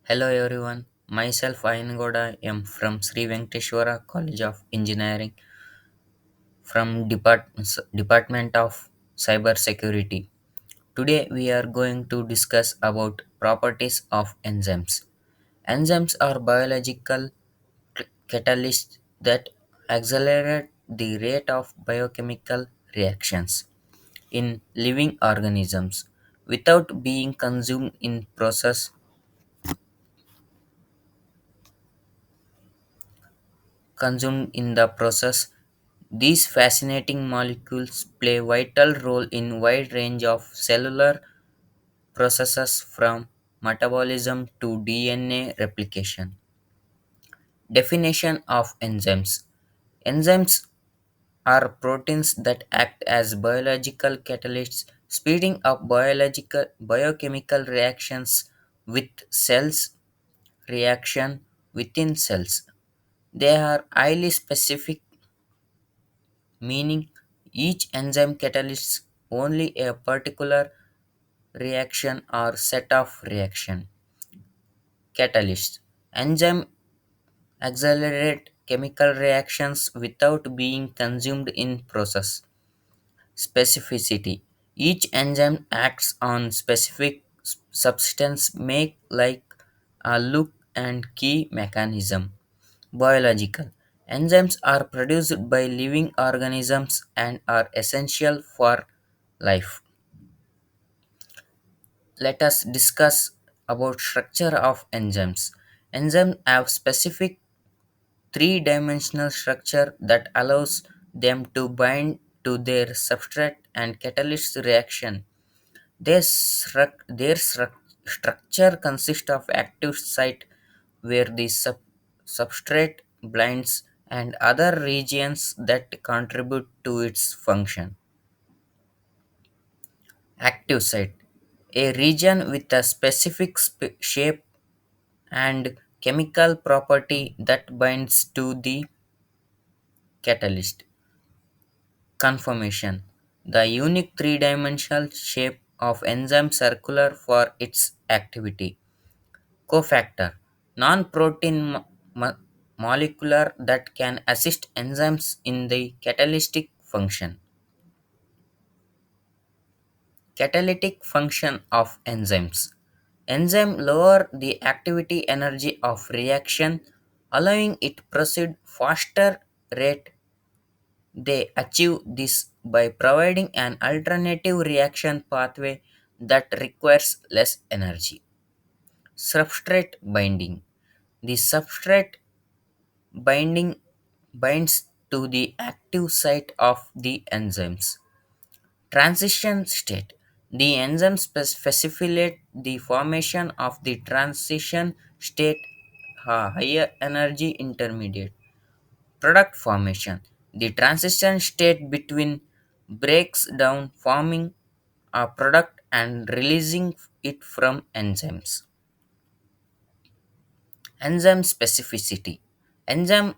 Hello everyone, myself Ayangoda am from Sri Venkateshwara College of Engineering from Department of Cyber Security. Today we are going to discuss about properties of enzymes. Enzymes are biological catalysts that accelerate the rate of biochemical reactions in living organisms without being consumed in the process. These fascinating molecules play a vital role in wide range of cellular processes from metabolism to DNA replication. Definition of enzymes. Enzymes are proteins that act as biological catalysts, speeding up biochemical reactions with cells reaction within cells. They are highly specific, meaning each enzyme catalysts only a particular reaction or set of reaction catalysts. Enzyme accelerate chemical reactions without being consumed in process. Specificity. Each enzyme acts on specific substance make like a look and key mechanism. Biological. Enzymes are produced by living organisms and are essential for life. Let us discuss about structure of enzymes. Enzymes have specific three-dimensional structure that allows them to bind to their substrate and catalyst reaction. Their structure consists of active site where the substrate binds and other regions that contribute to its function. Active site, a region with a specific shape and chemical property that binds to the catalyst. Conformation, the unique three-dimensional shape of enzyme circular for its activity. Cofactor, non-protein molecular that can assist enzymes in the catalytic function. Catalytic function of enzymes. Enzyme lower the activity energy of reaction, allowing it proceed faster rate. They achieve this by providing an alternative reaction pathway that requires less energy. Substrate binding. The substrate binding binds to the active site of the enzymes. Transition state. The enzymes facilitate the formation of the transition state higher energy intermediate. Product formation. The transition state between breaks down forming a product and releasing it from enzymes. Enzyme specificity. Enzymes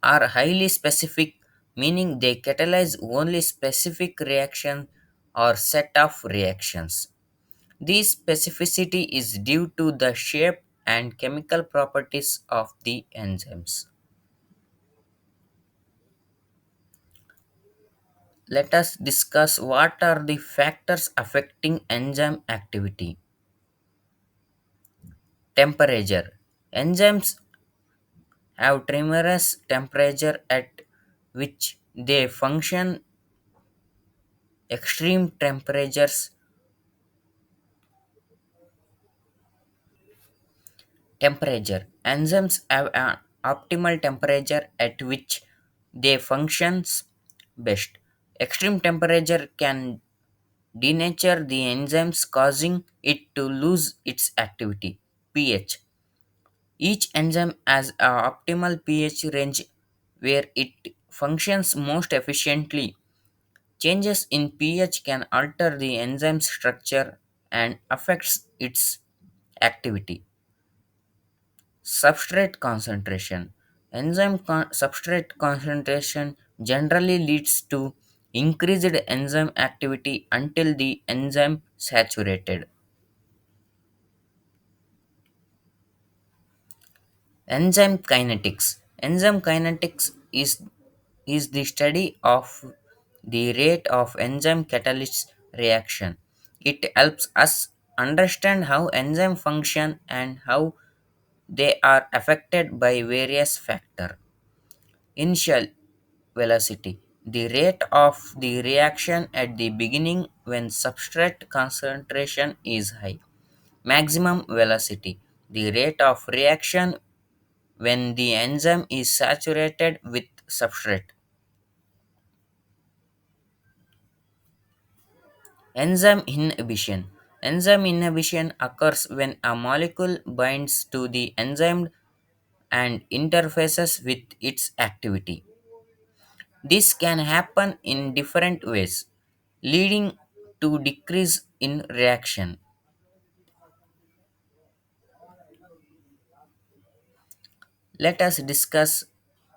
are highly specific, meaning they catalyze only specific reaction or set of reactions. This specificity is due to the shape and chemical properties of the enzymes. Let us discuss what are the factors affecting enzyme activity. Temperature. Enzymes have tremendous temperature at which they function. Extreme temperatures. Temperature. Enzymes have an optimal temperature at which they functions best. Extreme temperature can denature the enzymes, causing it to lose its activity. pH. Each enzyme has an optimal pH range where it functions most efficiently. Changes in pH can alter the enzyme structure and affects its activity. Substrate concentration. Substrate concentration generally leads to increased enzyme activity until the enzyme saturated. Enzyme kinetics. Enzyme kinetics is the study of the rate of enzyme catalyst reaction. It helps us understand how enzyme function and how they are affected by various factors. Initial velocity, the rate of the reaction at the beginning when substrate concentration is high. Maximum velocity, the rate of reaction when the enzyme is saturated with substrate. Enzyme inhibition. Enzyme inhibition occurs when a molecule binds to the enzyme and interfaces with its activity. This can happen in different ways, leading to decrease in reaction. Let us discuss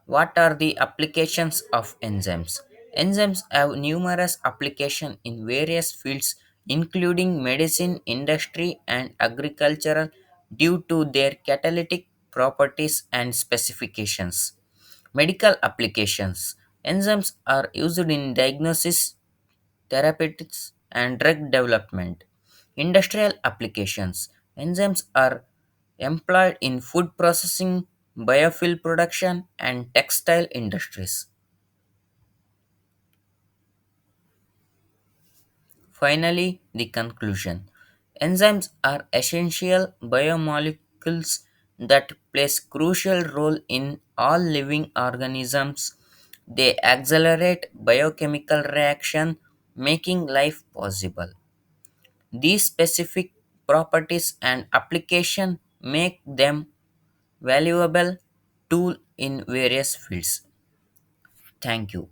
what are the applications of enzymes. Enzymes have numerous applications in various fields including medicine, industry and agricultural due to their catalytic properties and specifications. Medical applications. Enzymes are used in diagnosis, therapeutics, and drug development. Industrial applications. Enzymes are employed in food processing, biofuel production, and textile industries. Finally, the conclusion. Enzymes are essential biomolecules that plays crucial role in all living organisms. They accelerate biochemical reaction, making life possible. These specific properties and application make them valuable tool in various fields. Thank you.